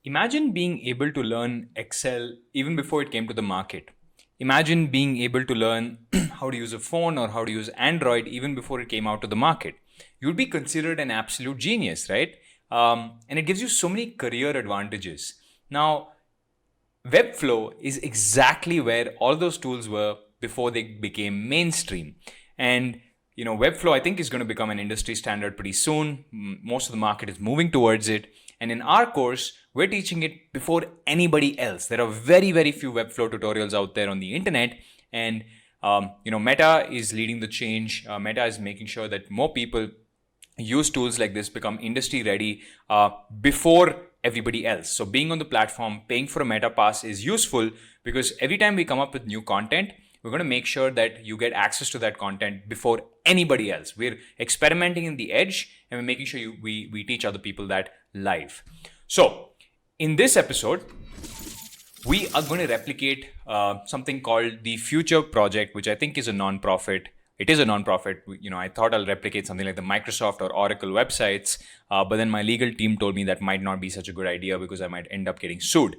Imagine being able to learn Excel even before it came to the market. Imagine being able to learn how to use a phone or how to use Android even before it came out to the market. You'd be considered an absolute genius, right? And it gives you so many career advantages. Now, Webflow is exactly where all those tools were before they became mainstream. And Webflow I think is going to become an industry standard pretty soon. Most of the market is moving towards it. And in our course, we're teaching it before anybody else. There are very, very few Webflow tutorials out there on the internet. And Meta is leading the change. Meta is making sure that more people use tools like this, become industry ready before everybody else. So being on the platform, paying for a meta pass is useful because every time we come up with new content, we're going to make sure that you get access to that content before anybody else. We're experimenting in the edge and we're making sure we teach other people that live. So in this episode, we are going to replicate something called the Future Project, which I think is a non-profit. It is a non-profit. I thought I'll replicate something like the Microsoft or Oracle websites, but then my legal team told me that might not be such a good idea because I might end up getting sued.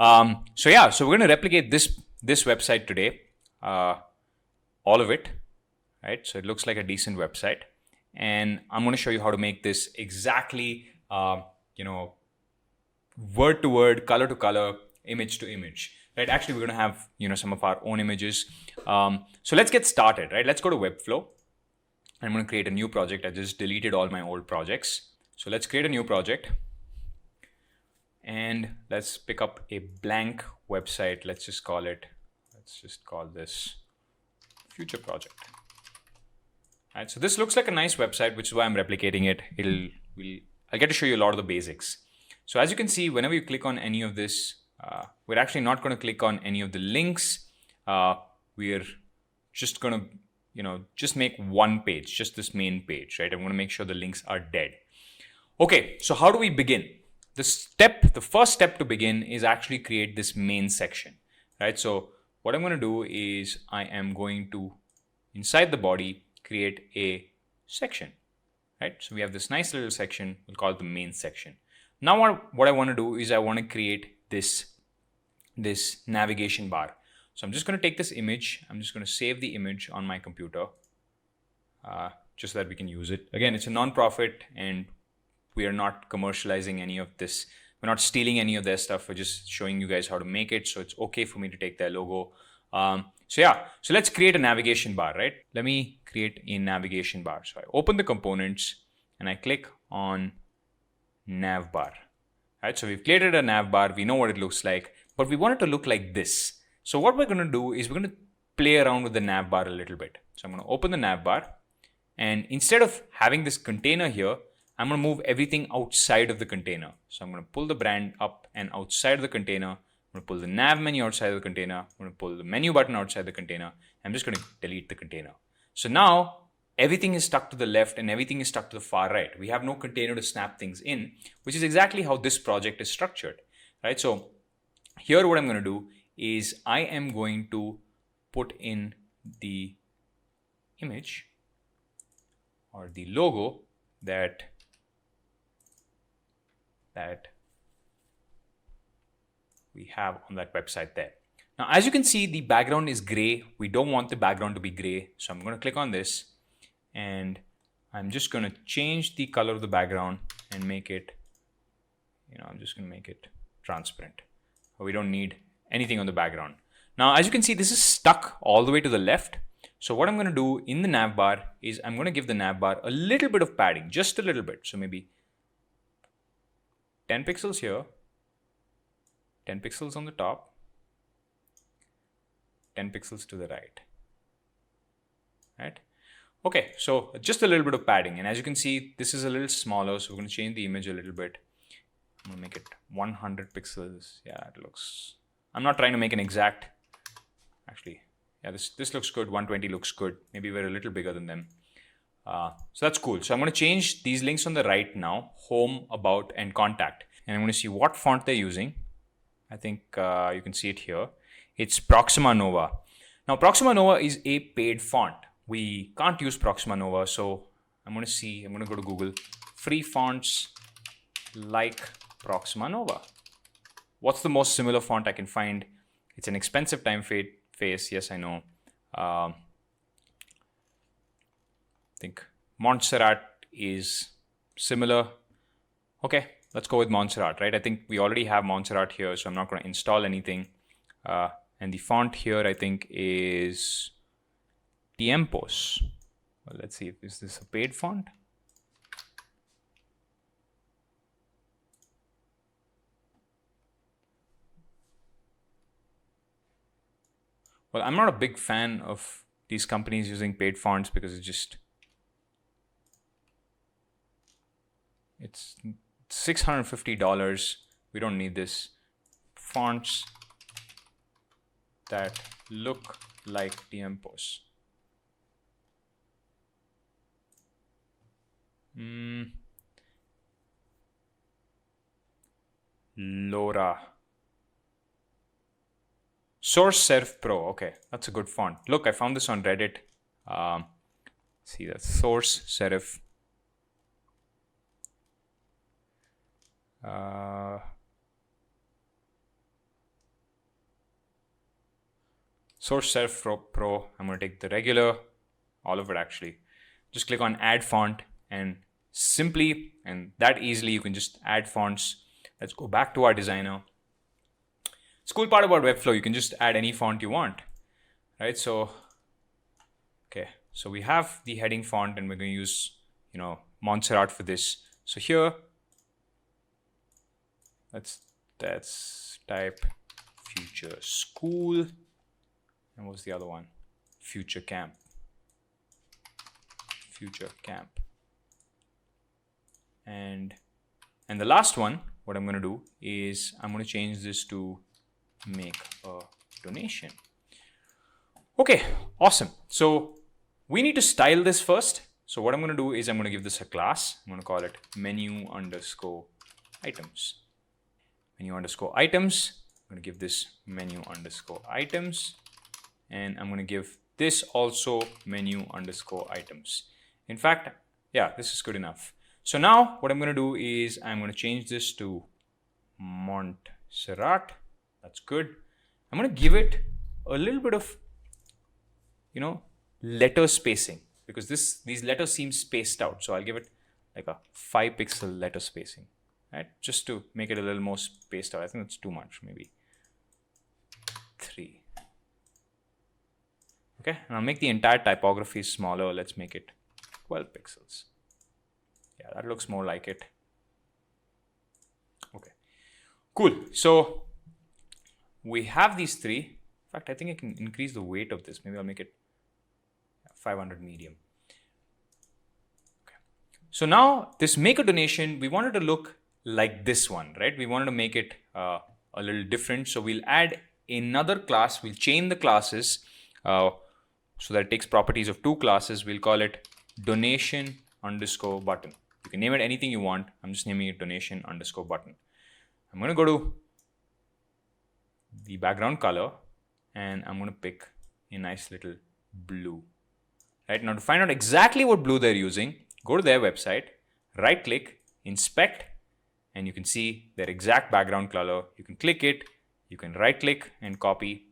So we're going to replicate this website today, all of it, right? So it looks like a decent website, and I'm going to show you how to make this exactly, word to word, color to color, image to image. Right? Actually, we're going to have some of our own images. So let's get started. Right? Let's go to Webflow. I'm going to create a new project. I just deleted all my old projects. So let's create a new project, and let's pick up a blank website. Let's just call this Future Project. Right? So this looks like a nice website, which is why I'm replicating it. I'll get to show you a lot of the basics. So as you can see, whenever you click on any of this, we're actually not going to click on any of the links. We're just going to, just make one page, just this main page, right? I'm going to make sure the links are dead. Okay, so how do we begin? The first step to begin is actually create this main section, right? So what I'm going to do is I am going to, inside the body, create a section, right? So we have this nice little section. We'll call it the main section. Now what I want to do is I want to create this navigation bar. So I'm just going to take this image. I'm just going to save the image on my computer just so that we can use it. Again, it's a non-profit and we are not commercializing any of this. We're not stealing any of their stuff. We're just showing you guys how to make it. So it's okay for me to take their logo. So let's create a navigation bar, right? Let me create a navigation bar. So I open the components and I click on nav bar. Right? So we've created a nav bar. We know what it looks like, but we want it to look like this. So what we're going to do is we're going to play around with the nav bar a little bit. So I'm going to open the nav bar, and instead of having this container here, I'm going to move everything outside of the container. So I'm going to pull the brand up and outside of the container. I'm going to pull the nav menu outside of the container. I'm going to pull the menu button outside the container. I'm just going to delete the container. So now everything is stuck to the left and everything is stuck to the far right. We have no container to snap things in, which is exactly how this project is structured, right? So here what I'm going to do is I am going to put in the image or the logo that we have on that website there. Now, as you can see, the background is gray. We don't want the background to be gray. So I'm going to click on this and I'm just going to change the color of the background and make it, I'm just going to make it transparent. We don't need anything on the background. Now, as you can see, this is stuck all the way to the left. So what I'm going to do in the nav bar is I'm going to give the nav bar a little bit of padding, just a little bit. So maybe 10 pixels here, 10 pixels on the top, 10 pixels to the right, right? Okay, so just a little bit of padding. And as you can see, this is a little smaller. So we're going to change the image a little bit. I'm going to make it 100 pixels. Yeah, it looks, I'm not trying to make an exact, actually, yeah, this looks good. 120 looks good. Maybe we're a little bigger than them. So that's cool. So I'm going to change these links on the right now, home, about, and contact. And I'm going to see what font they're using. I think you can see it here. It's Proxima Nova. Now, Proxima Nova is a paid font. We can't use Proxima Nova. So I'm going to go to Google, free fonts like Proxima Nova. What's the most similar font I can find? It's an expensive typeface. Yes, I know. I think Montserrat is similar. Okay, let's go with Montserrat, right? I think we already have Montserrat here, so I'm not going to install anything. And the font here, I think, is Tiempos. Well, let's see, is this a paid font? Well, I'm not a big fan of these companies using paid fonts because it's $650. We don't need this. Fonts that look like Tiempos. Laura. Source Serif Pro. Okay, that's a good font. Look, I found this on Reddit. See, that's Source Serif. Source Serif Pro. I'm going to take the regular, all of it actually. Just click on Add Font, and simply and that easily you can just add fonts. Let's go back to our designer. It's cool part about Webflow, you can just add any font you want, right? So, okay, so we have the heading font, and we're going to use, Montserrat for this. So here, let's type Future School, and what's the other one? Future Camp. And the last one, what I'm going to do is I'm going to change this to make a donation. Okay, awesome. So we need to style this first. So what I'm going to do is I'm going to give this a class. I'm going to call it menu_items. Menu_items. I'm going to give this menu_items. And I'm going to give this also menu_items. In fact, yeah, this is good enough. So now what I'm going to do is I'm going to change this to Montserrat. That's good. I'm going to give it a little bit of, letter spacing, because these letters seem spaced out. So I'll give it like a 5-pixel letter spacing, right? Just to make it a little more spaced out. I think that's too much, maybe 3. Okay, and I'll make the entire typography smaller. Let's make it 12 pixels. Yeah, that looks more like it. Okay, cool. So we have these 3. In fact, I think I can increase the weight of this. Maybe I'll make it 500 medium. Okay. So now this make a donation, we wanted to look like this one, right? We wanted to make it a little different. So we'll add another class. We'll chain the classes so that it takes properties of 2 classes. We'll call it donation_button. You can name it anything you want. I'm just naming it donation_button. I'm going to go to the background color, and I'm going to pick a nice little blue. Right now, to find out exactly what blue they're using, go to their website, right click, inspect, and you can see their exact background color. You can click it, you can right click and copy,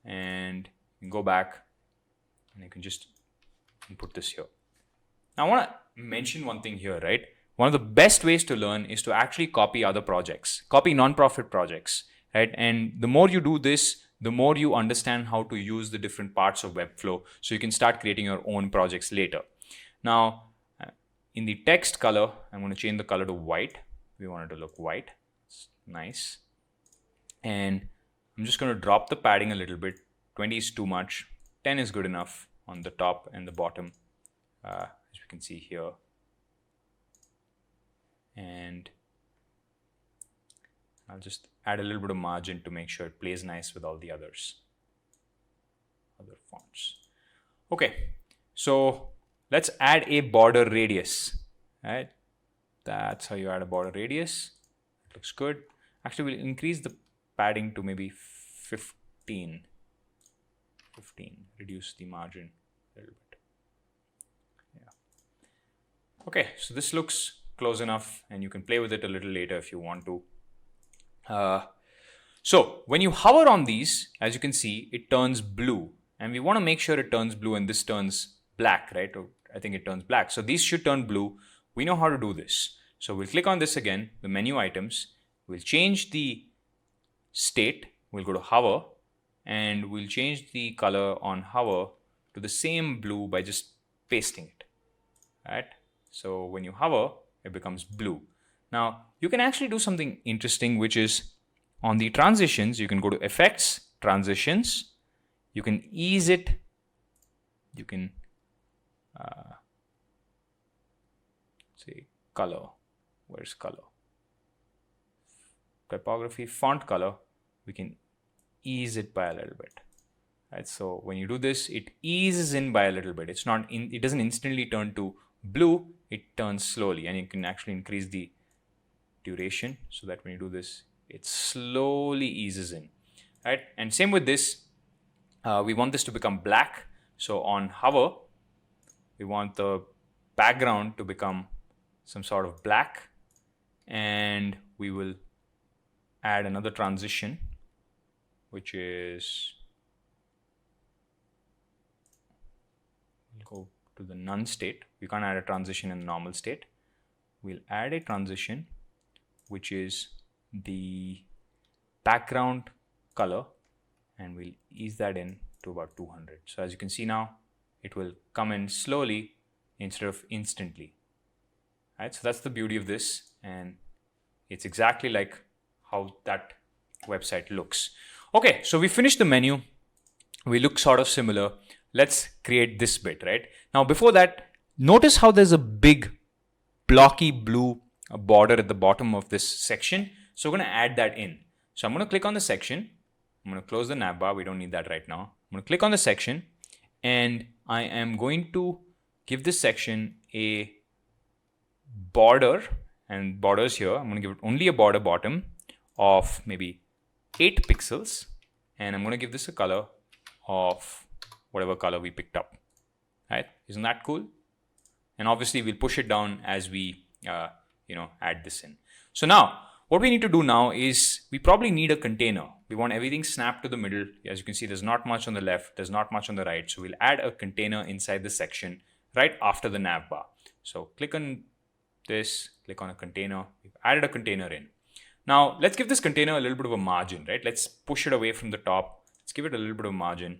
and you can go back, and you can just input this here. Now I want to mention one thing here, right? One of the best ways to learn is to actually copy other projects, copy non-profit projects, right? And the more you do this, the more you understand how to use the different parts of Webflow, so you can start creating your own projects later. Now, in the text color, I'm going to change the color to white. We want it to look white. It's nice. And I'm just going to drop the padding a little bit. 20 is too much. 10 is good enough on the top and the bottom, as you can see here. And I'll just add a little bit of margin to make sure it plays nice with all the other fonts. Okay, so let's add a border radius, right? That's how you add a border radius. It looks good. Actually, we'll increase the padding to maybe 15. Reduce the margin a little bit. Yeah. Okay, so this looks close enough, and you can play with it a little later if you want to. So when you hover on these, as you can see, it turns blue. And we want to make sure it turns blue and this turns black, right? Or I think it turns black. So these should turn blue. We know how to do this. So we'll click on this again, the menu items. We'll change the state. We'll go to hover and we'll change the color on hover to the same blue by just pasting it, right? So when you hover, it becomes blue. Now you can actually do something interesting, which is on the transitions, you can go to effects, transitions, you can ease it, you can say color, where's color? Typography, font color, we can ease it by a little bit. Right, so when you do this, it eases in by a little bit. It doesn't instantly turn to blue, it turns slowly, and you can actually increase the duration so that when you do this, it slowly eases in, right? And same with this, we want this to become black. So on hover, we want the background to become some sort of black, and we will add another transition, which is, we'll go to the none state. We can't add a transition in the normal state. We'll add a transition, which is the background color, and we'll ease that in to about 200. So as you can see now, it will come in slowly instead of instantly. Right, so that's the beauty of this, and it's exactly like how that website looks. Okay, so we finished the menu. We look sort of similar. Let's create this bit, right? Now before that, notice how there's a big blocky blue border at the bottom of this section. So we're going to add that in. So I'm going to click on the section. I'm going to close the navbar. We don't need that right now. I'm going to click on the section, and I am going to give this section a border, and borders here. I'm going to give it only a border bottom of maybe 8 pixels, and I'm going to give this a color of whatever color we picked up. Right? Isn't that cool? And obviously we'll push it down as we add this in. So now what we need to do now is we probably need a container. We want everything snapped to the middle. As you can see, there's not much on the left, there's not much on the right. So we'll add a container inside the section right after the nav bar. So click on this, click on a container. We've added a container in. Now let's give this container a little bit of a margin, right? Let's push it away from the top. Let's give it a little bit of margin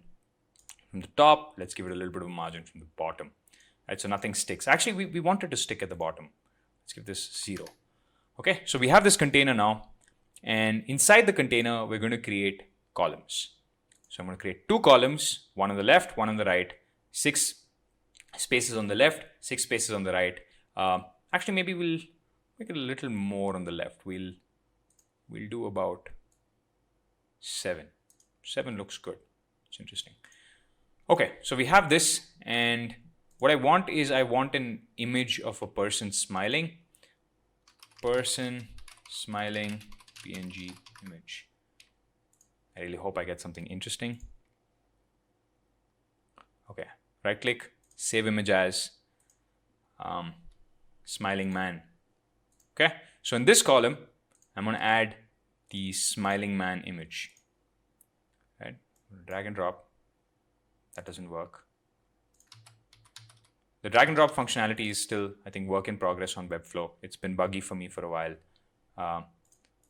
from the top. Let's give it a little bit of a margin from the bottom. Right, so nothing sticks. Actually, we want it to stick at the bottom. Let's give this 0. Okay, so we have this container now, and inside the container, we're going to create columns. So I'm going to create 2 columns, one on the left, one on the right, 6 spaces on the left, 6 spaces on the right. Actually, maybe we'll make it a little more on the left. We'll do about 7. 7 looks good. It's interesting. Okay, so we have this, and what I want is I want an image of a person smiling. Person smiling PNG image. I really hope I get something interesting. Okay, right click, save image as smiling man. Okay, so in this column, I'm going to add the smiling man image. Right, drag and drop. That doesn't work. The drag and drop functionality is still, I think, work in progress on Webflow. It's been buggy for me for a while.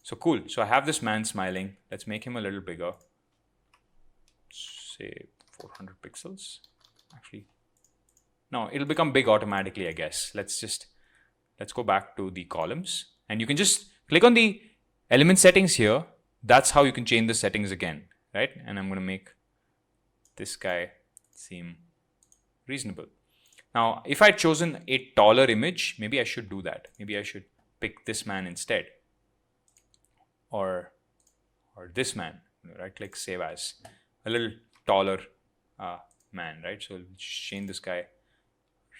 So cool. So I have this man smiling. Let's make him a little bigger. Say 400 pixels. Actually, no, it'll become big automatically, I guess. Let's go back to the columns, and you can just click on the element settings here. That's how you can change the settings again, right? And I'm going to make this guy seem reasonable. Now, if I'd chosen a taller image, maybe I should do that. Maybe I should pick this man instead. Or this man. Right click, save as. A little taller man, right? So we'll change this guy.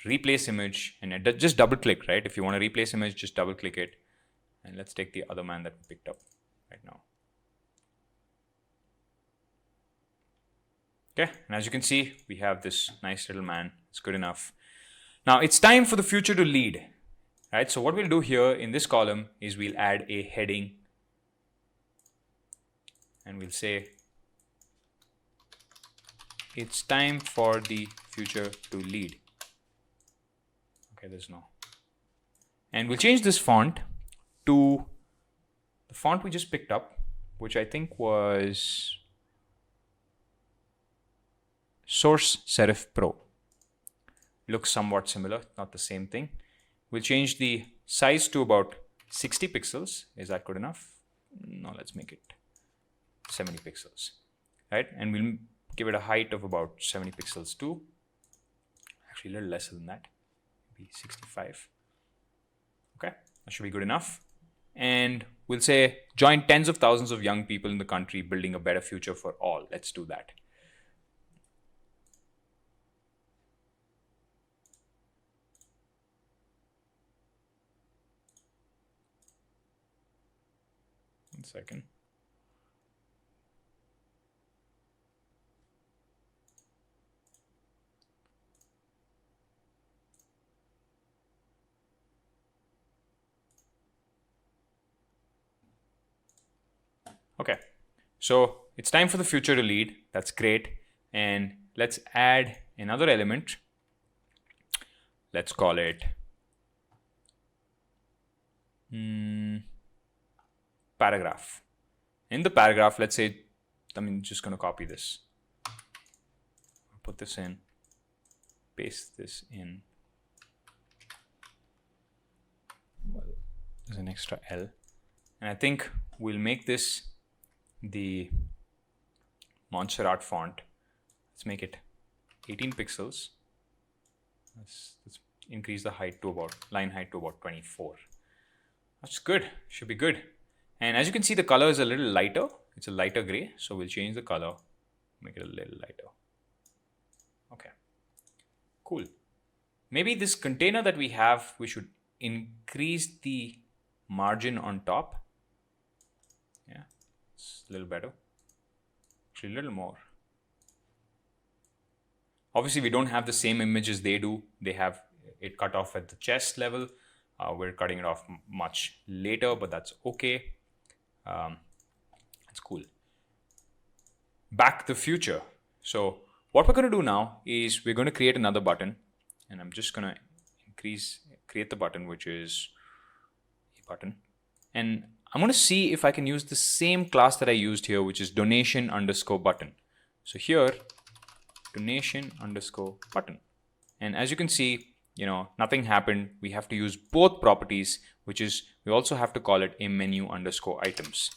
Replace image, and just double click, right? If you want to replace image, just double click it. And let's take the other man that we picked up right now. Okay, and as you can see, we have this nice little man. It's good enough. Now it's time for the future to lead, right? So what we'll do here in this column is we'll add a heading and we'll say it's time for the future to lead. Okay, there's no. And we'll change this font to the font we just picked up, which I think was Source Serif Pro. Looks somewhat similar, not the same thing. We'll change the size to about 60 pixels. Is that good enough? No, let's make it 70 pixels, right? And we'll give it a height of about 70 pixels too. Actually, a little lesser than that, maybe 65. Okay, that should be good enough. And we'll say join tens of thousands of young people in the country building a better future for all. Let's do that. One second. Okay, so it's time for the future to lead. That's great. And let's add another element. Let's call it paragraph. In the paragraph, let's say, I'm just going to copy this. Put this in, paste this in. Well, there's an extra L. And I think we'll make this the Montserrat font. Let's make it 18 pixels. Let's increase the height to about, line height to about 24. That's good, should be good. And as you can see, the color is a little lighter. It's a lighter gray, so we'll change the color, make it a little lighter. Okay, cool. Maybe this container that we have, we should increase the margin on top. Yeah, it's a little better. Actually, a little more. Obviously, we don't have the same images they do. They have it cut off at the chest level. We're cutting it off much later, but that's okay. It's cool. Back the future. So what we're going to do now is we're going to create another button, and I'm just going to create the button, which is a button. And I'm going to see if I can use the same class that I used here, which is donation_button. So here, donation_button. And as you can see, nothing happened. We have to use both properties, which is, we also have to call it a menu_items.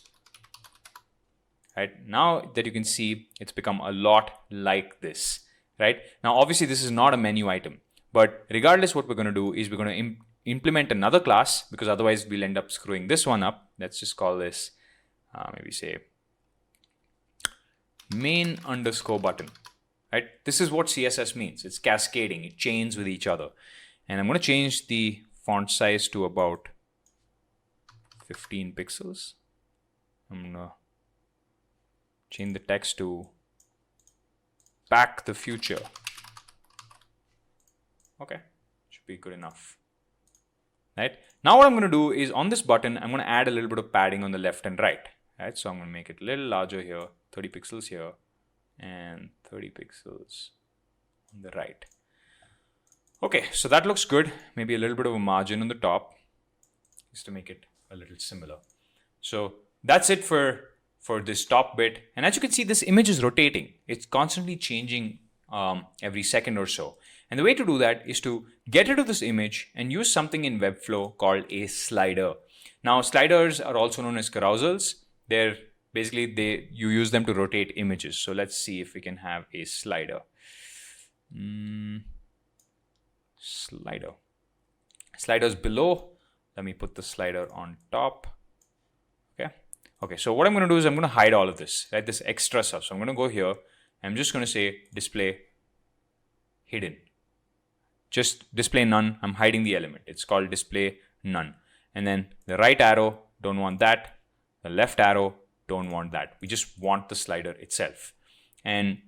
Right? Now that you can see, it's become a lot like this, right? Now, obviously this is not a menu item, but regardless, what we're going to do is we're going to implement another class, because otherwise we'll end up screwing this one up. Let's just call this, maybe say main_button, right? This is what CSS means. It's cascading, it chains with each other. And I'm going to change the font size to about 15 pixels. I'm going to change the text to back the future. Okay, should be good enough. Right? Now what I'm going to do is on this button, I'm going to add a little bit of padding on the left and right. Right? So I'm going to make it a little larger here, 30 pixels here, and 30 pixels on the right. Okay, so that looks good. Maybe a little bit of a margin on the top, just to make it a little similar. So that's it for this top bit. And as you can see, this image is rotating. It's constantly changing every second or so. And the way to do that is to get rid of this image and use something in Webflow called a slider. Now, sliders are also known as carousels. They're basically, you use them to rotate images. So let's see if we can have a slider. Sliders below. Let me put the slider on top. Okay, so what I'm going to do is I'm going to hide all of this, right? This extra stuff. So I'm going to go here. I'm just going to say display hidden. Just display none. I'm hiding the element. It's called display none. And then the right arrow, don't want that. The left arrow, don't want that. We just want the slider itself. And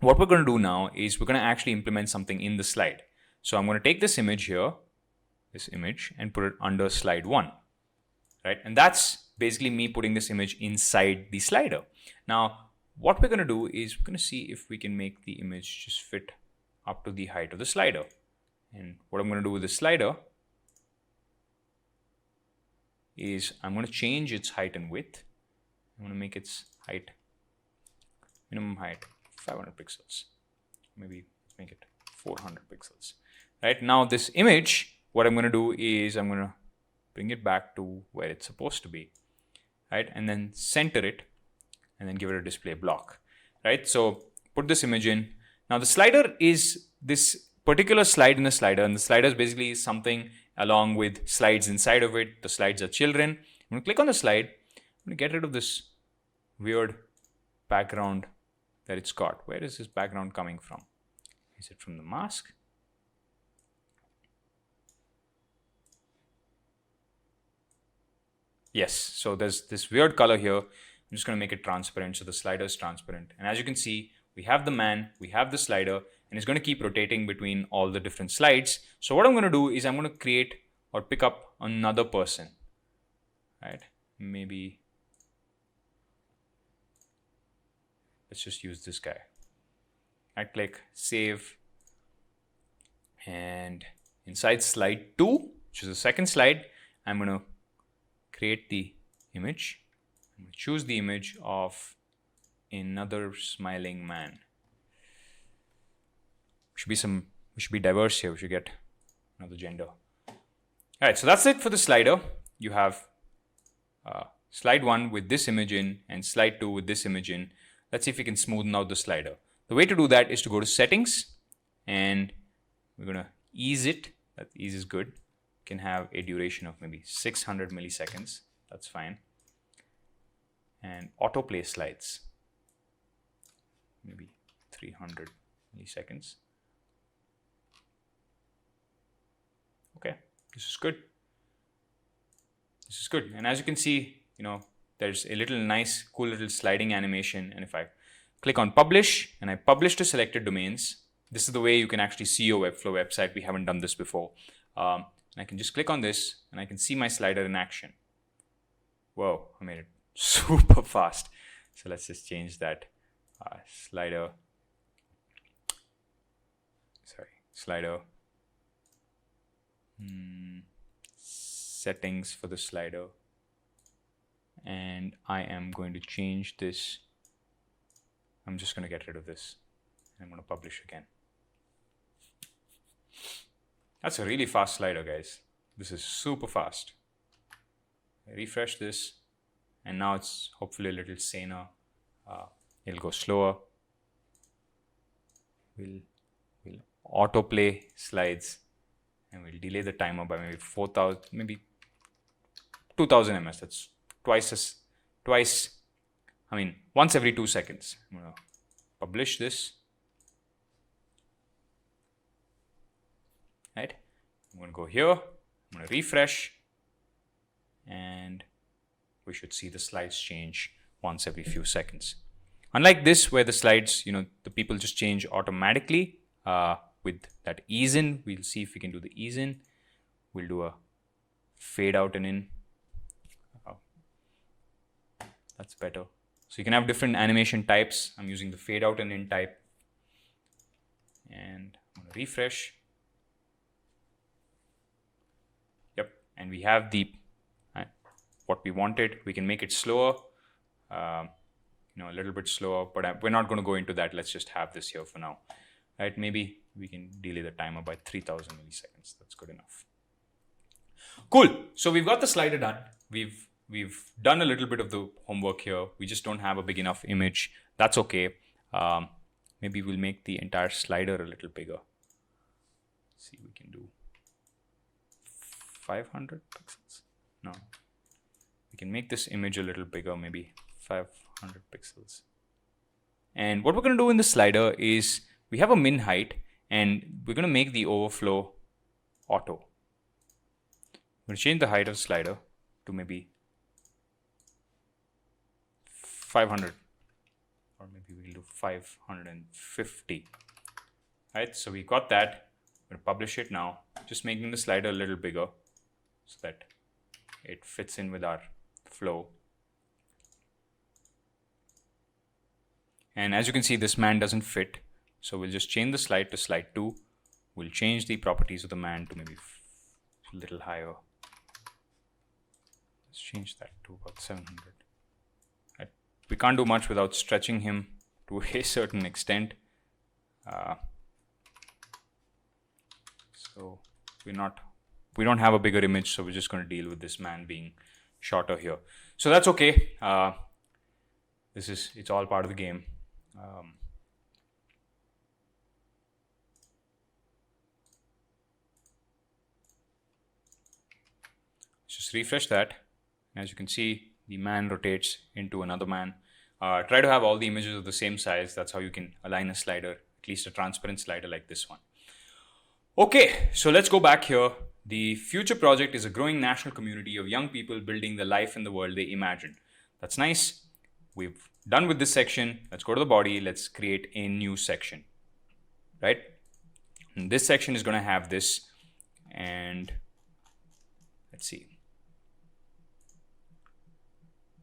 what we're going to do now is we're going to actually implement something in the slide. So I'm going to take this image here, this image, and put it under slide 1. Right? And that's basically me putting this image inside the slider. Now, what we're going to do is we're going to see if we can make the image just fit up to the height of the slider. And what I'm going to do with the slider is I'm going to change its height and width. I'm going to make its height, minimum height, 500 pixels. Maybe make it 400 pixels. Right now, this image, what I'm going to do is I'm going to bring it back to where it's supposed to be, right? And then center it, and then give it a display block, right? So put this image in. Now the slider is this particular slide in the slider, and the slider is basically something along with slides inside of it. The slides are children. I'm going to click on the slide. I'm going to get rid of this weird background that it's got. Where is this background coming from? Is it from the mask? Yes, so there's this weird color here. I'm just going to make it transparent, so the slider is transparent. And as you can see, we have the man, we have the slider, and it's going to keep rotating between all the different slides. So what I'm going to do is I'm going to create or pick up another person, right? Maybe let's just use this guy. I click save, and inside slide 2, which is the second slide, I'm going to create the image. I'm going to choose the image of another smiling man. We should be diverse here. We should get another gender. All right, so that's it for the slider. You have slide 1 with this image in and slide 2 with this image in. Let's see if we can smoothen out the slider. The way to do that is to go to settings, and we're going to ease it. That ease is good. Can have a duration of maybe 600 milliseconds. That's fine. And autoplay slides, maybe 300 milliseconds. Okay, this is good. This is good. And as you can see, there's a little nice, cool little sliding animation. And if I click on publish and I publish to selected domains, this is the way you can actually see your Webflow website. We haven't done this before. And I can just click on this and I can see my slider in action. Whoa, I made it super fast. So let's just change that slider. Settings for the slider. And I am going to change this. I'm just going to get rid of this. I'm going to publish again. That's a really fast slider, guys. This is super fast. I refresh this, and now it's hopefully a little saner. It'll go slower. We'll autoplay slides, and we'll delay the timer by maybe 4,000, maybe 2,000 ms. That's once every 2 seconds. I'm going to publish this. Right? I'm going to go here. I'm going to refresh. And we should see the slides change once every few seconds. Unlike this, where the slides, the people just change automatically with that ease in. We'll see if we can do the ease in. We'll do a fade out and in. That's better. So you can have different animation types. I'm using the fade out and in type. And I'm going to refresh. Yep. And we have the what we wanted. We can make it slower, a little bit slower, but we're not going to go into that. Let's just have this here for now. Right? Maybe we can delay the timer by 3,000 milliseconds. That's good enough. Cool. So we've got the slider done. We've done a little bit of the homework here. We just don't have a big enough image. That's okay. Maybe we'll make the entire slider a little bigger. Let's see, we can do 500 pixels. No. We can make this image a little bigger, maybe 500 pixels. And what we're going to do in the slider is we have a min height, and we're going to make the overflow auto. I'm going to change the height of the slider to maybe 500, or maybe we'll do 550. Right, so we got that. I'm going to publish it now, just making the slider a little bigger so that it fits in with our Webflow. And as you can see, this man doesn't fit. So we'll just change the slide to slide 2. We'll change the properties of the man to maybe a little higher. Let's change that to about 700. We can't do much without stretching him to a certain extent. So we don't have a bigger image, so we're just going to deal with this man being shorter here. So that's okay. It's all part of the game. Just refresh that. As you can see, the man rotates into another man. Try to have all the images of the same size. That's how you can align a slider, at least a transparent slider like this one. Okay, so let's go back here. The future project is a growing national community of young people building the life in the world they imagined. That's nice. We've done with this section. Let's go to the body. Let's create a new section, right? And this section is going to have this, and let's see.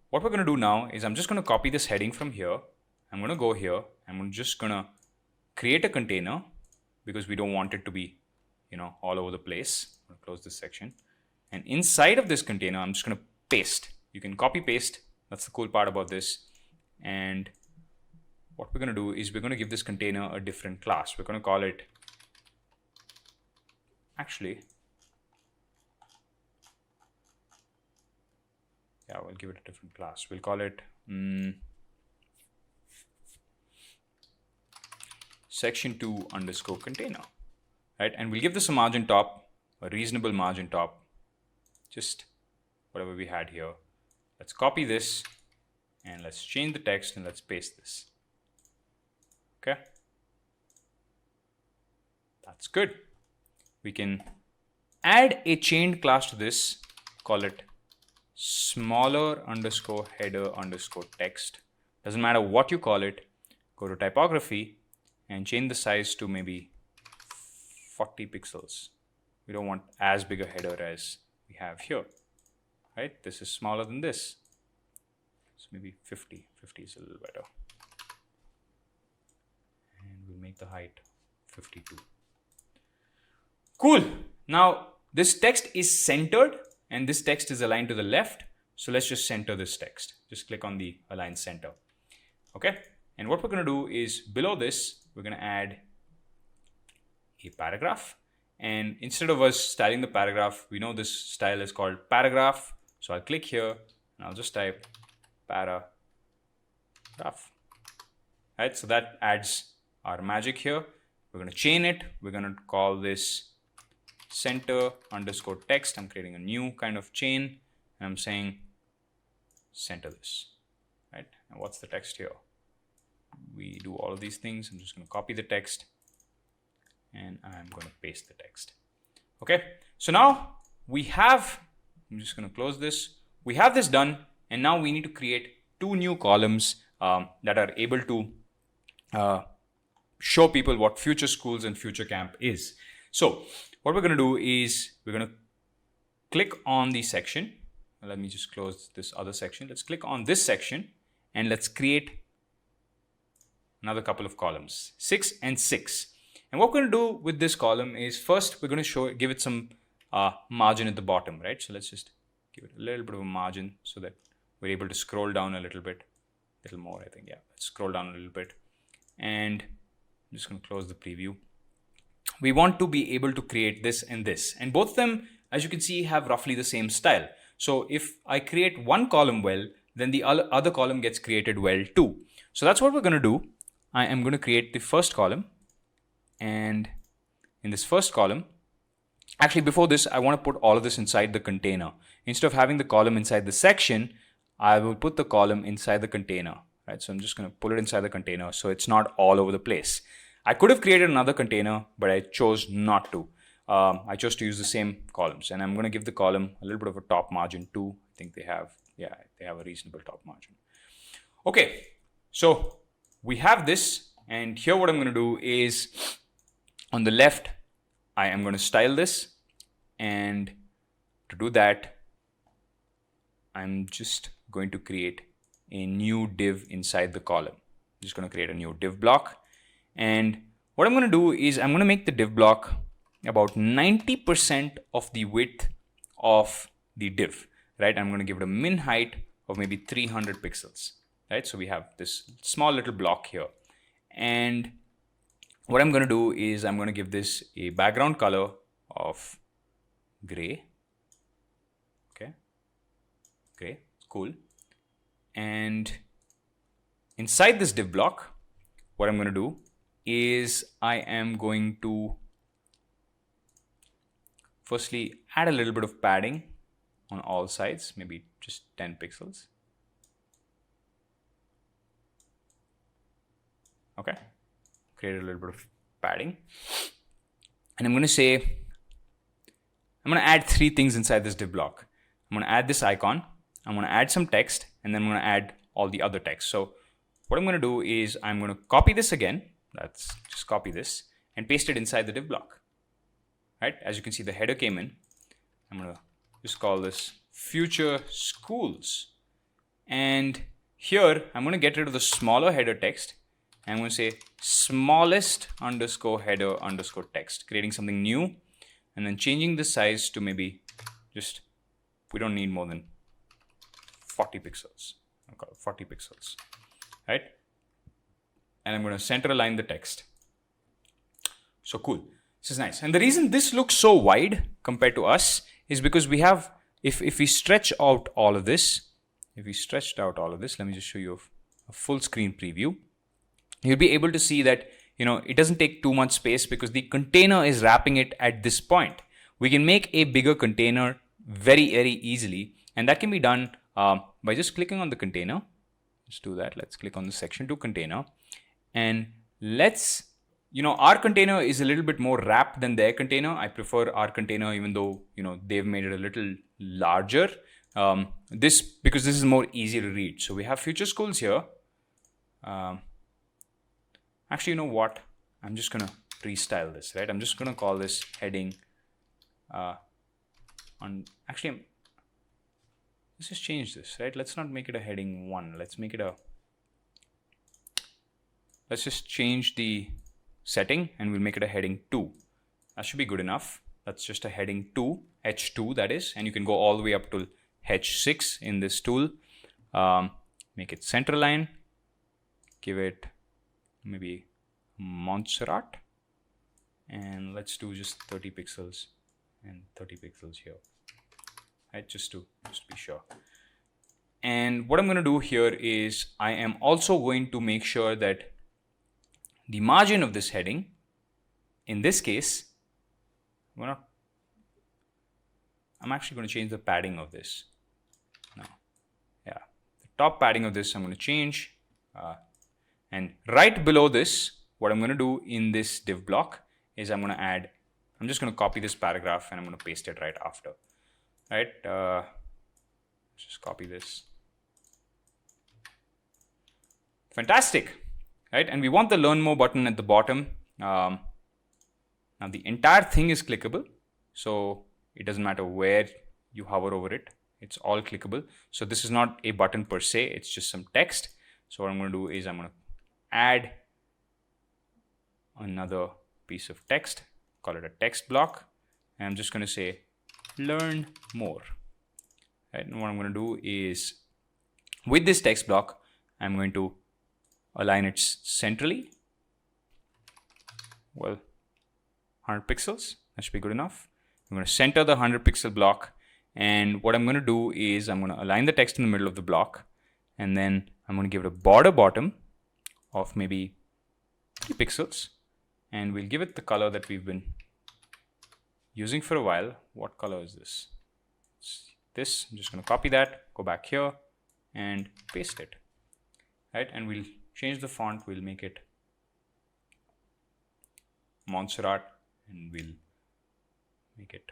What we're going to do now is I'm just going to copy this heading from here. I'm going to go here. I'm just going to create a container because we don't want it to be, all over the place. I'm going to close this section. And inside of this container, I'm just going to paste. You can copy paste. That's the cool part about this. And what we're going to do is we're going to give this container a different class. We're going to call it, we'll give it a different class. We'll call it section2 underscore container, right? And we'll give this a margin top, a reasonable margin top, just whatever we had here. Let's copy this and let's change the text and let's paste this. Okay. That's good. We can add a chained class to this, call it smaller underscore header underscore text. Doesn't matter what you call it. Go to typography and change the size to maybe 40 pixels. We don't want as big a header as we have here, right? This is smaller than this. So maybe 50. 50 is a little better. And we'll make the height 52. Cool. Now this text is centered and this text is aligned to the left. So let's just center this text. Just click on the align center. Okay. And what we're going to do is below this, we're going to add a paragraph. And instead of us styling the paragraph, we know this style is called paragraph. So I'll click here and I'll just type paragraph. Right. So that adds our magic here. We're going to chain it. We're going to call this center underscore text. I'm creating a new kind of chain and I'm saying center this, right? And what's the text here? We do all of these things. I'm just going to copy the text and I'm going to paste the text. Okay. So now we have, I'm just going to close this. We have this done. And now we need to create two new columns that are able to show people what Future Schools and Future Camp is. So what we're going to do is we're going to click on the section. Let me just close this other section. Let's click on this section and let's create another couple of columns, 6 and 6. And what we're going to do with this column is first we're going to give it some margin at the bottom, right? So let's just give it a little bit of a margin so that we're able to scroll down a little more, I think. Yeah, let's scroll down a little bit. And I'm just going to close the preview. We want to be able to create this and this. And both of them, as you can see, have roughly the same style. So if I create one column well, then the other column gets created well too. So that's what we're going to do. I am going to create the first column. And in this first column, actually before this, I want to put all of this inside the container. Instead of having the column inside the section, I will put the column inside the container, right? So I'm just going to pull it inside the container so it's not all over the place. I could have created another container, but I chose not to. I chose to use the same columns, and I'm going to give the column a little bit of a top margin too. I think they have a reasonable top margin. Okay, so we have this, and here what I'm going to do is on the left, I am going to style this, and to do that, I'm just going to create a new div inside the column. I'm just going to create a new div block. And what I'm going to do is I'm going to make the div block about 90% of the width of the div, right? I'm going to give it a min height of maybe 300 pixels, right? So we have this small little block here. And what I'm going to do is I'm going to give this a background color of gray. Okay. Okay, cool. And inside this div block, what I'm going to do is I am going to firstly add a little bit of padding on all sides, maybe just 10 pixels. Okay, create a little bit of padding. And I'm going to add three things inside this div block. I'm going to add this icon, I'm going to add some text, and then I'm going to add all the other text. So what I'm going to do is I'm going to copy this again. Let's just copy this and paste it inside the div block. Right? As you can see, the header came in. I'm going to just call this future schools. And here I'm going to get rid of the smaller header text. I'm going to say smallest underscore header underscore text, creating something new, and then changing the size to maybe just, we don't need more than 40 pixels. I'll call it 40 pixels, right? And I'm going to center align the text. So cool. This is nice. And the reason this looks so wide compared to us is because we have, if we stretch out all of this, let me just show you a full screen preview. You'll be able to see that, it doesn't take too much space because the container is wrapping it at this point. We can make a bigger container very, very easily. And that can be done by just clicking on the container. Let's do that. Let's click on the section 2 container. And let's, our container is a little bit more wrapped than their container. I prefer our container, even though, they've made it a little larger. Because this is more easy to read. So we have future schools here. Actually, you know what? I'm just going to restyle this, right? I'm just going to call this heading. Let's just change this, right? Let's not make it a heading 1. Let's just change the setting and we'll make it a heading 2. That should be good enough. That's just a heading 2, H2 that is. And you can go all the way up to H6 in this tool. Make it center line. Give it maybe Montserrat. And let's do just 30 pixels and 30 pixels here. Right, just to be sure. And what I'm going to do here is I am also going to make sure that the margin of this heading, in this case, I'm actually going to change the padding of this. The top padding of this I'm going to change. And right below this, what I'm going to do in this div block is I'm just going to copy this paragraph and I'm going to paste it right after. Right, just copy this. Fantastic, right? And we want the learn more button at the bottom. Now the entire thing is clickable, so it doesn't matter where you hover over it. It's all clickable. So this is not a button per se, it's just some text. So what I'm going to do is I'm going to add another piece of text, call it a text block, and I'm just going to say learn more. Right? And what I'm going to do is with this text block, I'm going to align it centrally. Well, 100 pixels, that should be good enough. I'm going to center the 100 pixel block. And what I'm going to do is I'm going to align the text in the middle of the block. And then I'm going to give it a border bottom of maybe 3 pixels. And we'll give it the color that we've been using for a while. What color is this? It's this. I'm just going to copy that, go back here and paste it. Right? And we'll change the font. We'll make it Montserrat and we'll make it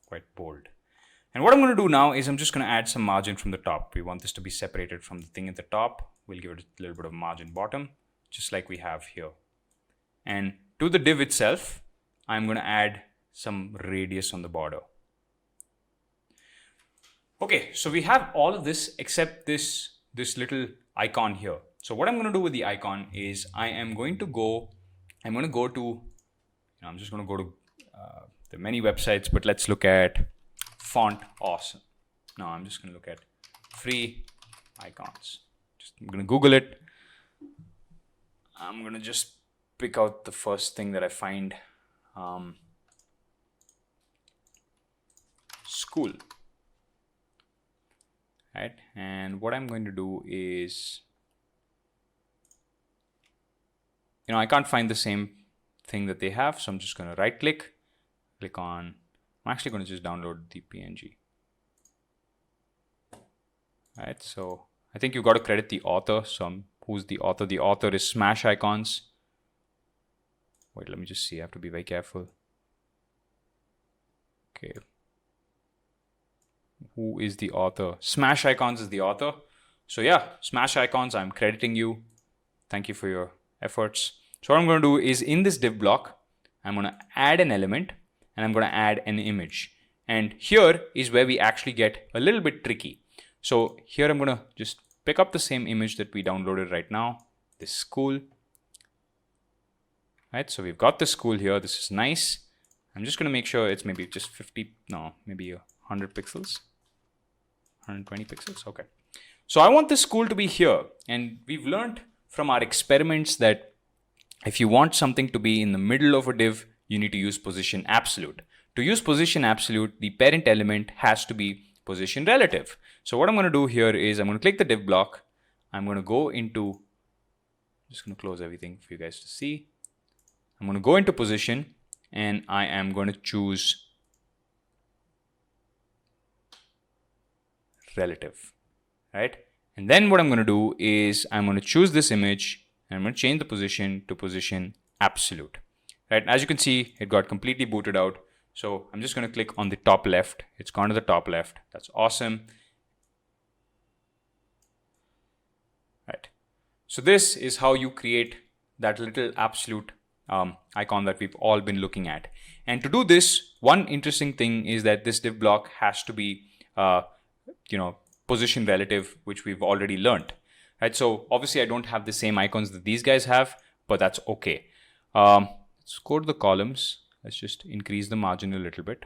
quite bold. And what I'm going to do now is I'm just going to add some margin from the top. We want this to be separated from the thing at the top. We'll give it a little bit of margin bottom, just like we have here. And to the div itself, I'm going to add some radius on the border. Okay, so we have all of this except this little icon here. So what I'm going to do with the icon is I'm going to go to, I'm just going to go to the many websites, but let's look at Font Awesome. No, I'm just going to look at free icons. I'm going to Google it. I'm going to just pick out the first thing that I find. School. Right, and what I'm going to do is, I can't find the same thing that they have, so I'm just going to right click on, I'm actually going to just download the PNG. Right, so I think you've got to credit the author. So who's the author? The author is Smash Icons. Wait, let me just see. I have to be very careful. Okay. Who is the author? Smash Icons is the author. So yeah, Smash Icons, I'm crediting you. Thank you for your efforts. So what I'm going to do is in this div block, I'm going to add an element and I'm going to add an image. And here is where we actually get a little bit tricky. So here I'm going to just pick up the same image that we downloaded right now, this school. Right, so we've got the school here. This is nice. I'm just going to make sure it's maybe just 100 pixels, 120 pixels. Okay. So I want this school to be here. And we've learned from our experiments that if you want something to be in the middle of a div, you need to use position absolute. To use position absolute, the parent element has to be position relative. So what I'm going to do here is I'm going to click the div block. I'm going to go into, just going to close everything for you guys to see. I'm going to go into position and I am going to choose relative, right? And then what I'm going to do is I'm going to choose this image and I'm going to change the position to position absolute, right? As you can see, it got completely booted out. So I'm just going to click on the top left. It's gone to the top left. That's awesome. Right. So this is how you create that little absolute icon that we've all been looking at. And to do this, one interesting thing is that this div block has to be, position relative, which we've already learned. Right. So obviously I don't have the same icons that these guys have, but that's okay. Let's go to the columns. Let's just increase the margin a little bit.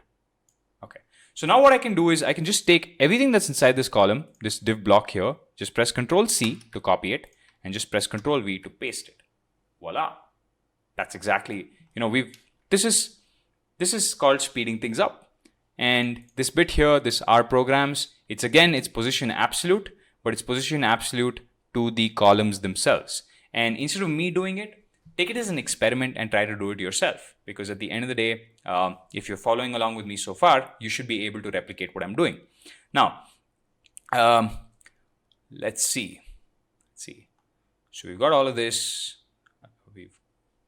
Okay. So now what I can do is I can just take everything that's inside this column, this div block here, just press Ctrl C to copy it and just press Ctrl V to paste it. Voila. That's exactly, this is called speeding things up. And this bit here, this R programs, it's position absolute, but it's position absolute to the columns themselves. And instead of me doing it, take it as an experiment and try to do it yourself. Because at the end of the day, if you're following along with me so far, you should be able to replicate what I'm doing. Now, let's see. So we've got all of this. We've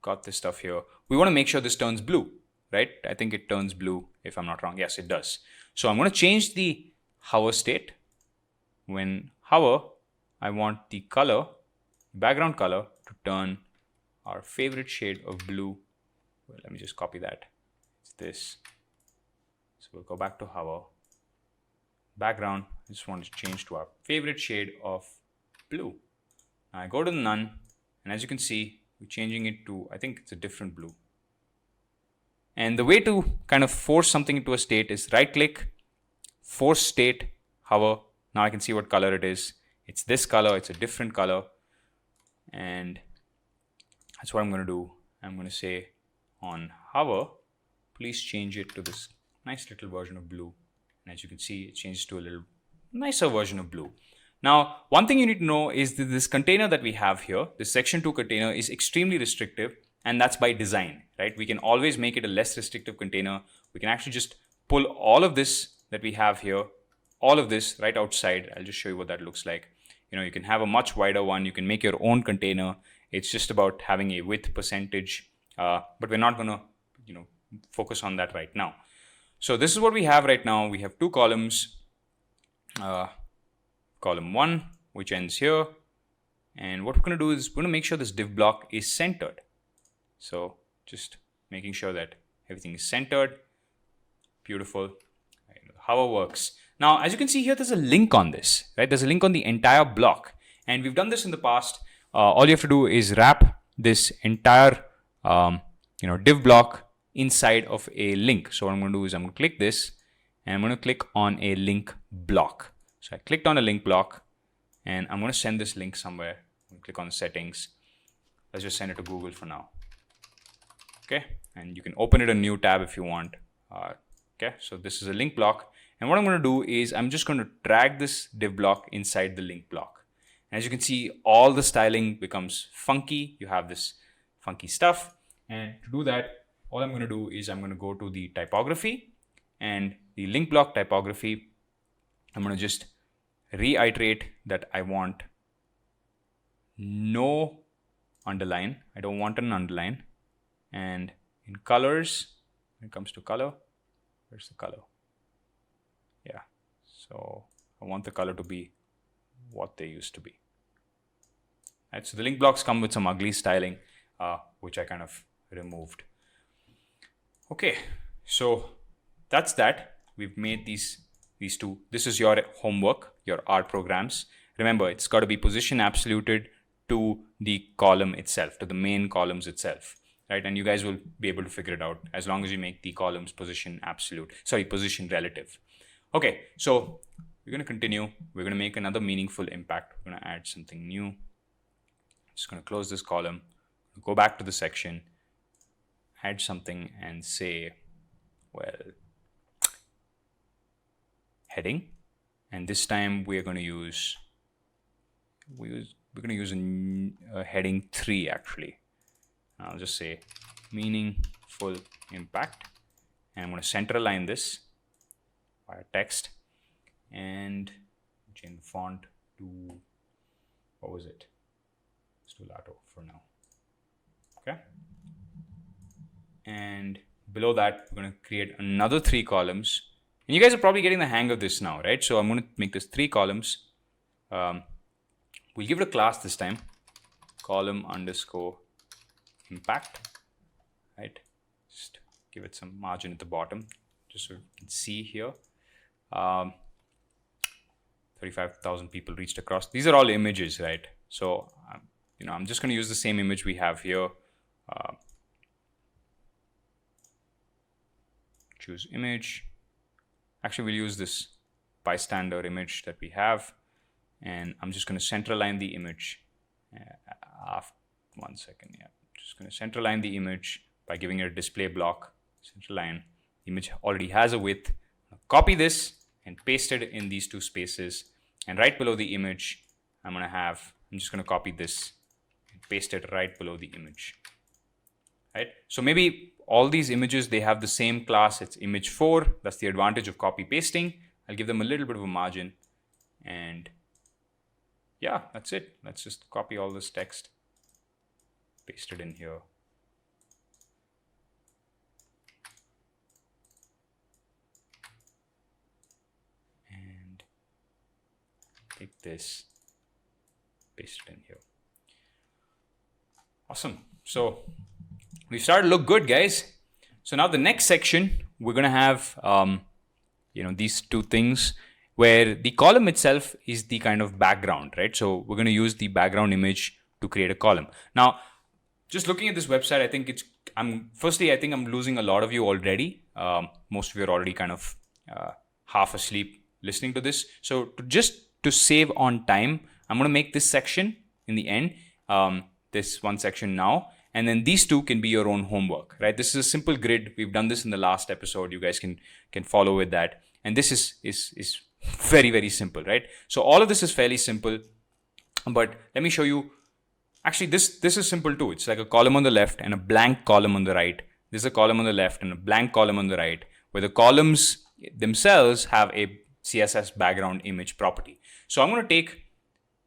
got this stuff here. We want to make sure this turns blue, right? I think it turns blue if I'm not wrong. Yes, it does. So I'm going to change the hover state. When hover, I want the color, background color, to turn our favorite shade of blue. Well, let me just copy that. It's this. So we'll go back to hover. Background, I just want to change to our favorite shade of blue. Now I go to none, and as you can see, we're changing it to, I think it's a different blue. And the way to kind of force something into a state is right click, force state, hover. Now I can see what color it is. It's this color, it's a different color. And that's what I'm going to do. I'm going to say on hover, please change it to this nice little version of blue. And as you can see, it changes to a little nicer version of blue. Now, one thing you need to know is that this container that we have here, this section 2 container, is extremely restrictive, and that's by design, right? We can always make it a less restrictive container. We can actually just pull all of this that we have here, all of this right outside. I'll just show you what that looks like. You can have a much wider one. You can make your own container. It's just about having a width percentage, but we're not going to, focus on that right now. So this is what we have right now. We have two columns. Column 1, which ends here. And what we're going to do is we're going to make sure this div block is centered. So just making sure that everything is centered. Beautiful. Hover works. Now, as you can see here, there's a link on this, right? There's a link on the entire block. And we've done this in the past. All you have to do is wrap this entire div block inside of a link. So what I'm going to do is I'm going to click this and I'm going to click on a link block. So I clicked on a link block and I'm going to send this link somewhere. I'm going to click on settings. Let's just send it to Google for now. Okay, and you can open it in a new tab if you want. Okay, so this is a link block. And what I'm going to do is I'm just going to drag this div block inside the link block. And as you can see, all the styling becomes funky. You have this funky stuff. And to do that, all I'm going to do is I'm going to go to the typography and the link block typography. I'm going to just reiterate that I want no underline. I don't want an underline. And in colors, when it comes to color, where's the color? Yeah, so I want the color to be what they used to be. Right, so the link blocks come with some ugly styling, which I kind of removed. Okay, so that's that. We've made these two. This is your homework, your R programs. Remember, it's got to be position absoluted to the column itself, to the main columns itself. Right, and you guys will be able to figure it out as long as you make the columns position relative. Okay, so we're going to continue. We're going to make another meaningful impact. We're going to add something new. I'm just going to close this column, go back to the section, add something and say, well, heading. And this time we're going to use a heading 3 actually. I'll just say meaningful impact. And I'm going to center align this by text and change the font to, what was it? Let's do Lato for now. Okay. And below that, we're going to create another 3 columns. And you guys are probably getting the hang of this now, right? So I'm going to make this 3 columns. We'll give it a class this time, column underscore impact, right? Just give it some margin at the bottom, just so you can see here. 35,000 people reached across. These are all images, right? So, I'm just going to use the same image we have here. Choose image. Actually, we'll use this bystander image that we have. And I'm just going to center align the image. After 1 second, yeah. Just going to center align the image by giving it a display block. Center line. The image already has a width. Copy this and paste it in these 2 spaces. And right below the image, I'm just going to copy this and paste it right below the image. Right? So maybe all these images, they have the same class. It's image 4. That's the advantage of copy pasting. I'll give them a little bit of a margin. And yeah, that's it. Let's just copy all this text, paste it in here. And take this, paste it in here. Awesome. So we started to look good, guys. So now the next section, we're going to have, these 2 things where the column itself is the kind of background, right? So we're going to use the background image to create a column. Now, just looking at this website, I think I'm losing a lot of you already. Most of you are already kind of half asleep listening to this. So to save on time, I'm going to make this section in the end, this one section now, and then these 2 can be your own homework, right? This is a simple grid. We've done this in the last episode. You guys can follow with that. And this is very, very simple, right? So all of this is fairly simple, but let me show you. Actually, this is simple too. It's like a column on the left and a blank column on the right. There's a column on the left and a blank column on the right, where the columns themselves have a CSS background image property. So I'm going to take,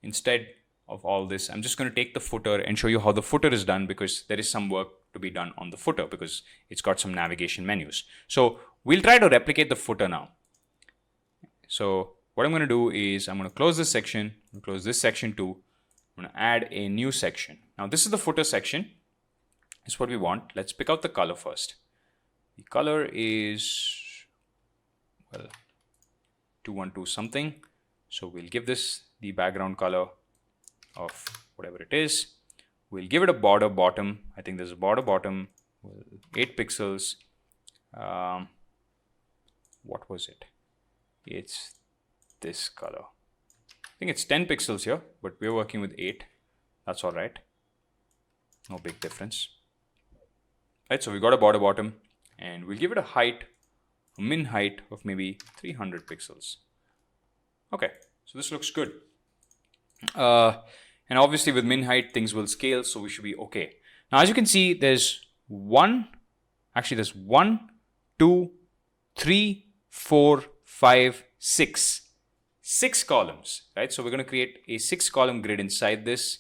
instead of all this, I'm just going to take the footer and show you how the footer is done, because there is some work to be done on the footer because it's got some navigation menus. So we'll try to replicate the footer now. So what I'm going to do is I'm going to close this section, close this section too. I'm going to add a new section. Now this is the footer section. This is what we want. Let's pick out the color first. The color is, well, 212 something. So we'll give this the background color of whatever it is. We'll give it a border bottom. I think there's a border bottom, 8 pixels. What was it? It's this color. I think it's 10 pixels here, but we're working with 8. That's all right. No big difference. Right, so we got a border bottom, and we'll give it a min height of maybe 300 pixels. Okay, so this looks good. And obviously with min height, things will scale, so we should be okay. Now, as you can see, there's 1, 2, 3, 4, 5, 6. 6 columns, right? So we're going to create a 6-column grid inside this.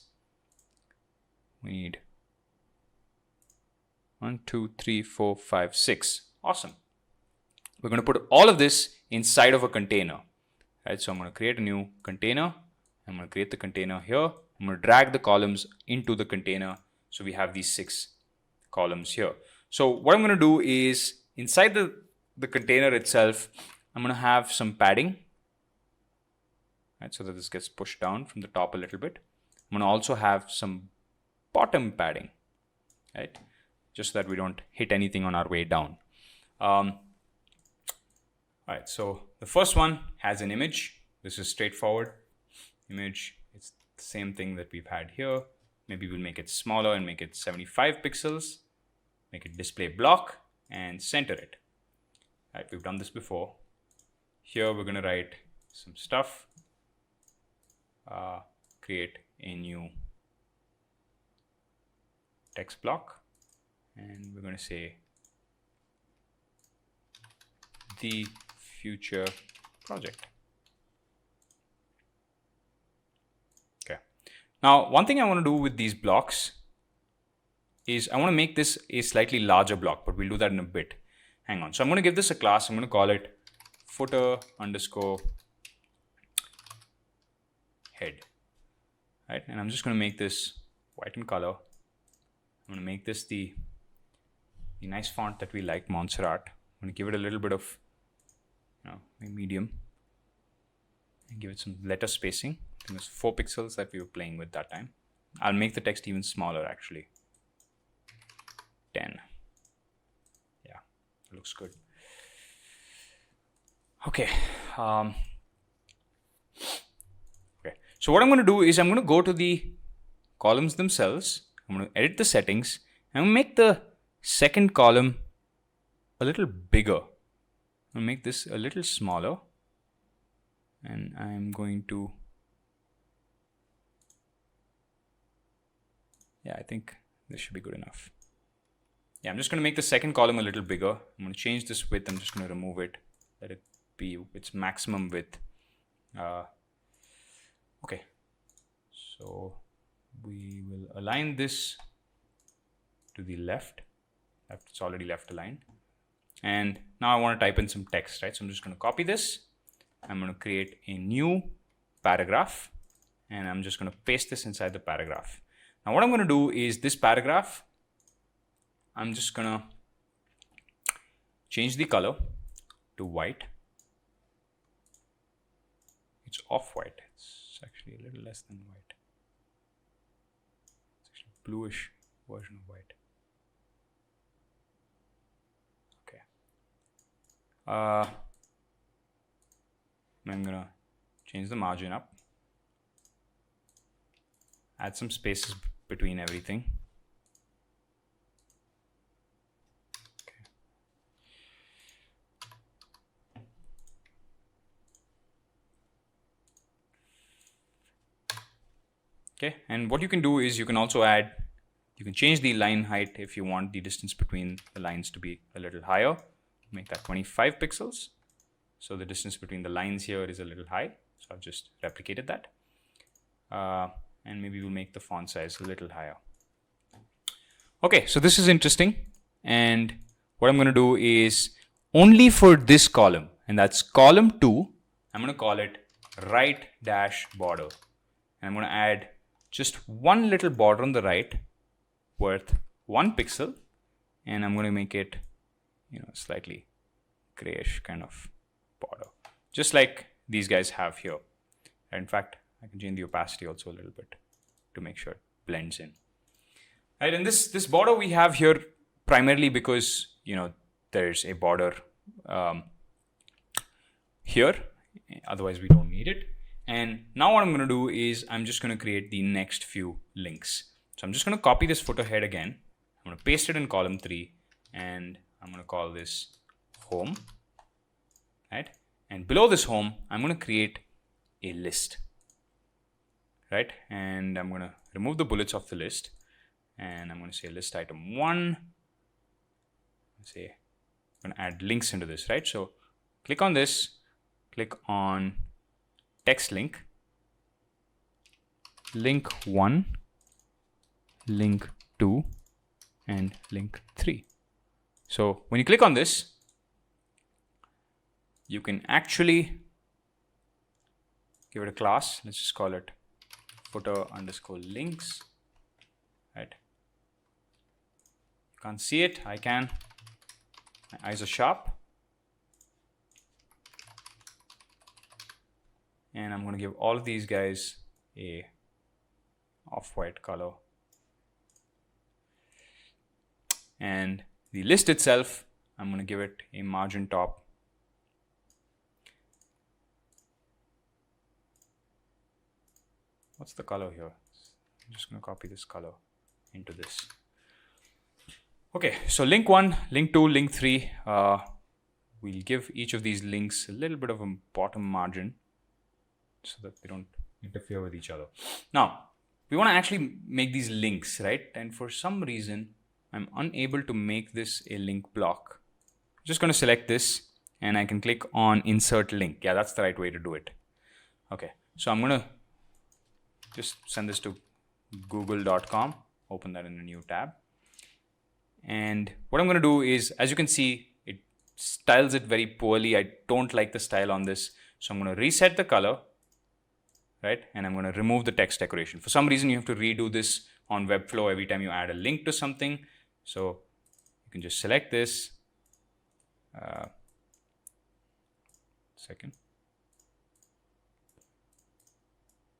We need 1, 2, 3, 4, 5, 6. Awesome. We're going to put all of this inside of a container, right? So I'm going to create a new container. I'm going to create the container here. I'm going to drag the columns into the container. So we have these 6 columns here. So what I'm going to do is inside the container itself, I'm going to have some padding, right? So that this gets pushed down from the top a little bit. I'm going to also have some bottom padding, right? Just so that we don't hit anything on our way down. All right, so the first one has an image. This is straightforward. Image, it's the same thing that we've had here. Maybe we'll make it smaller and make it 75 pixels. Make it display block and center it. All right, we've done this before. Here we're going to write some stuff. Create a new text block. And we're going to say the future project. Okay. Now, one thing I want to do with these blocks is I want to make this a slightly larger block, but we'll do that in a bit. Hang on. So I'm going to give this a class. I'm going to call it footer underscore head. Right? And I'm just going to make this white in color. I'm going to make this the nice font that we like, Montserrat. I'm going to give it a little bit of, a medium, and give it some letter spacing. I think it's 4 pixels that we were playing with that time. I'll make the text even smaller, actually. 10. Yeah, it looks good. Okay. Okay. So what I'm going to do is I'm going to go to the columns themselves. I'm going to edit the settings. I'm going to make the second column a little bigger. I'm going to make this a little smaller. And I'm going to, I think this should be good enough. Yeah, I'm just going to make the second column a little bigger. I'm going to change this width. I'm just going to remove it. Let it be its maximum width. Okay. So we will align this to the left. It's already left aligned. And now I want to type in some text, right? So I'm just going to copy this. I'm going to create a new paragraph. And I'm just going to paste this inside the paragraph. Now what I'm going to do is this paragraph, I'm just going to change the color to white. It's off-white. It's actually a little less than white. It's actually a bluish version of white. Okay. I'm going to change the margin up. Add some spaces between everything. Okay, and what you can do is you can also you can change the line height if you want the distance between the lines to be a little higher. Make that 25 pixels. So the distance between the lines here is a little high. So I've just replicated that. And maybe we'll make the font size a little higher. Okay, so this is interesting. And what I'm going to do is only for this column, and that's column 2, I'm going to call it right dash border. And I'm going to add just one little border on the right worth 1 pixel. And I'm going to make it, slightly grayish kind of border. Just like these guys have here. And in fact, I can change the opacity also a little bit to make sure it blends in. Right, and this border we have here primarily because, there's a border here. Otherwise, we don't need it. And now what I'm going to do is I'm just going to create the next few links. So I'm just going to copy this footer head again. I'm going to paste it in column 3, and I'm going to call this home. Right? And below this home, I'm going to create a list. Right? And I'm going to remove the bullets of the list. And I'm going to say list item 1. I'm going to add links into this, right? So click on this, click on text link, link 1, link 2, and link 3. So when you click on this, you can actually give it a class. Let's just call it footer_links, right? You can't see it, I can. My eyes are sharp. And I'm going to give all of these guys a off-white color. And the list itself, I'm going to give it a margin top. What's the color here? I'm just going to copy this color into this. Okay, so link 1, link 2, link 3. We'll give each of these links a little bit of a bottom margin so that they don't interfere with each other. Now, we want to actually make these links, right? And for some reason, I'm unable to make this a link block. I'm just going to select this and I can click on insert link. Yeah, that's the right way to do it. Okay, so I'm going to just send this to google.com, open that in a new tab. And what I'm going to do is, as you can see, it styles it very poorly. I don't like the style on this. So I'm going to reset the color, right? And I'm going to remove the text decoration. For some reason, you have to redo this on Webflow every time you add a link to something. So you can just select this.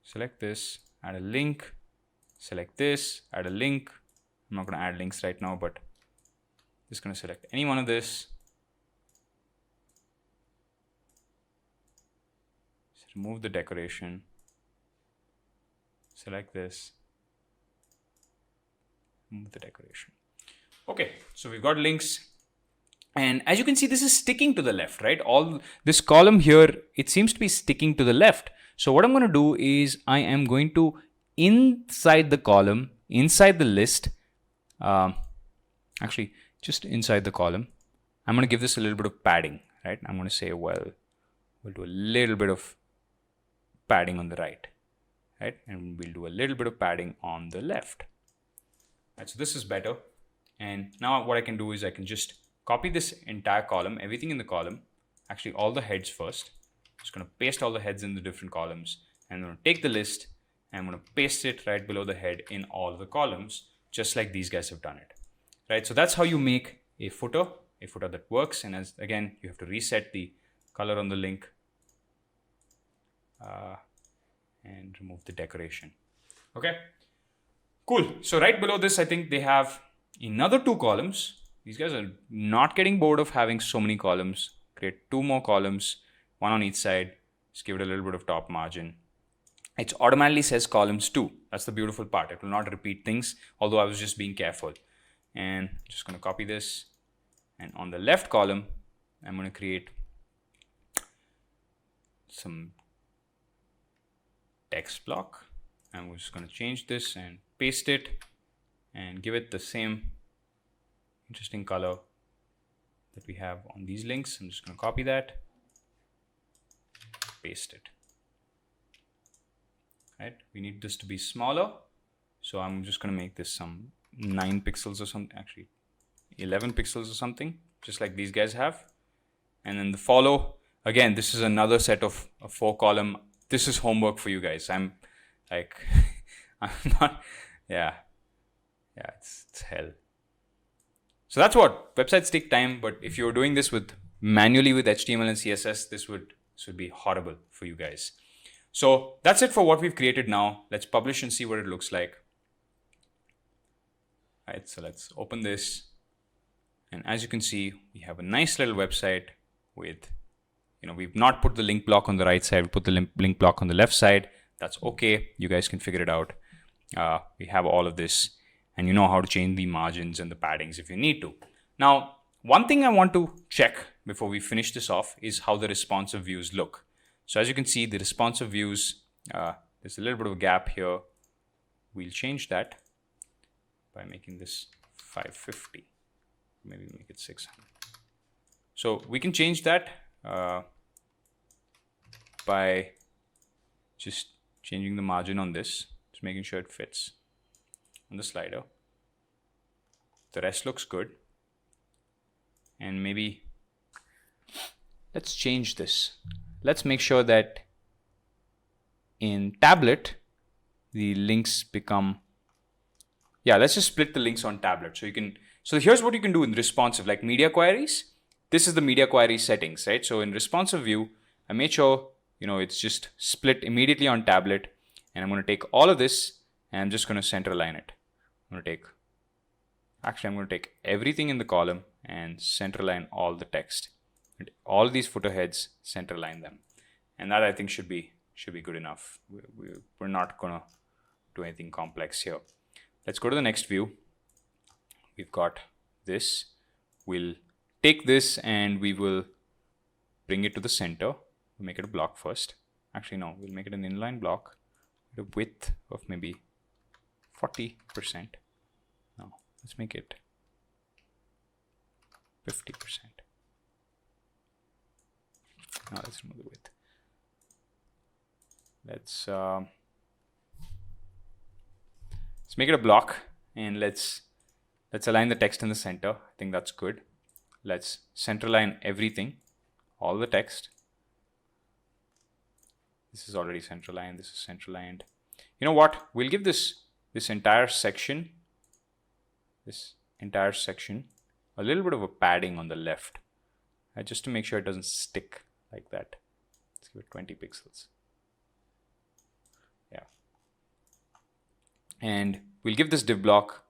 Select this, add a link, select this, add a link. I'm not going to add links right now, but just going to select any one of this. Just remove the decoration. Select this. Remove the decoration. Okay, so we've got links. And as you can see, this is sticking to the left, right? All this column here, it seems to be sticking to the left. So what I'm going to do is I am going to, inside the column, inside the list, actually just inside the column, I'm going to give this a little bit of padding, right? I'm going to say, well, we'll do a little bit of padding on the right, right? And we'll do a little bit of padding on the left. Right, so this is better. And now what I can do is I can just copy this entire column, everything in the column, actually all the heads first. Just going to paste all the heads in the different columns. And I'm going to take the list and I'm going to paste it right below the head in all the columns, just like these guys have done it. Right, so that's how you make a footer that works. And as again, you have to reset the color on the link and remove the decoration. Okay, cool. So right below this, I think they have another 2 columns. These guys are not getting bored of having so many columns. Create 2 more columns, 1 on each side. Just give it a little bit of top margin. It automatically says columns 2. That's the beautiful part. It will not repeat things, although I was just being careful. And I'm just going to copy this. And on the left column, I'm going to create some text block. I'm just going to change this and paste it and give it the same interesting color that we have on these links. I'm just going to copy that, paste it. Right, we need this to be smaller, so I'm just going to make this some 9 pixels or something, actually 11 pixels or something, just like these guys have. And then the follow, again, this is another set of a 4 column. This is homework for you guys. I'm like, I'm not, yeah, it's hell. So that's what websites take time, but if you're doing this with manually with HTML and CSS, this would This would be horrible for you guys. So that's it for what we've created now. Let's publish and see what it looks like. All right, so let's open this. And as you can see, we have a nice little website with, we've not put the link block on the right side. We put the link block on the left side. That's okay. You guys can figure it out. We have all of this, and you know how to change the margins and the paddings if you need to. Now, one thing I want to check before we finish this off is how the responsive views look. So as you can see, the responsive views, there's a little bit of a gap here. We'll change that by making this 550. Maybe make it 600. So we can change that by just changing the margin on this, just making sure it fits on the slider. The rest looks good. And maybe let's change this. Let's make sure that in tablet, the links become, let's just split the links on tablet. So here's what you can do in responsive, like media queries. This is the media query settings, right? So in responsive view, I made sure, it's just split immediately on tablet. And I'm going to take all of this and I'm just going to center align it. I'm going to take everything in the column and center align all the text. And all these footer heads, center align them. And that I think should be good enough. We're not going to do anything complex here. Let's go to the next view. We've got this. We'll take this and we will bring it to the center. We'll make it a block first. Actually, no, we'll make it an inline block with a width of maybe 40%. No, let's make it 50%. Now let's remove the width. Let's make it a block and let's align the text in the center. I think that's good. Let's center align everything, all the text. This is already center aligned. This is center aligned. You know what? We'll give this entire section, a little bit of a padding on the left, just to make sure it doesn't stick like that. Let's give it 20 pixels. Yeah. And we'll give this div block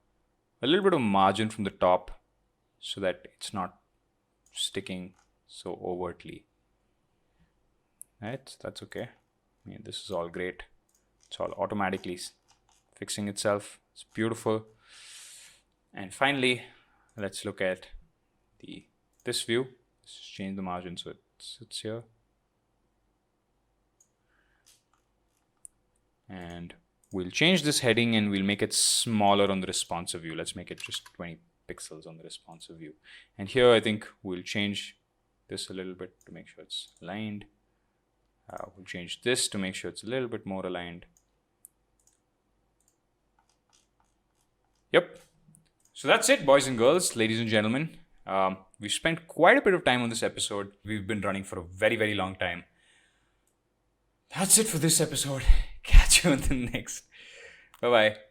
a little bit of margin from the top so that it's not sticking so overtly. Right, that's okay. I mean, this is all great. It's all automatically fixing itself. It's beautiful. And finally, let's look at this view. Let's just change the margin so it sits here. And we'll change this heading and we'll make it smaller on the responsive view. Let's make it just 20 pixels on the responsive view. And here I think we'll change this a little bit to make sure it's aligned. We'll change this to make sure it's a little bit more aligned. Yep. So that's it, boys and girls, ladies and gentlemen. We've spent quite a bit of time on this episode. We've been running for a very, very long time. That's it for this episode. Catch you on the next. Bye-bye.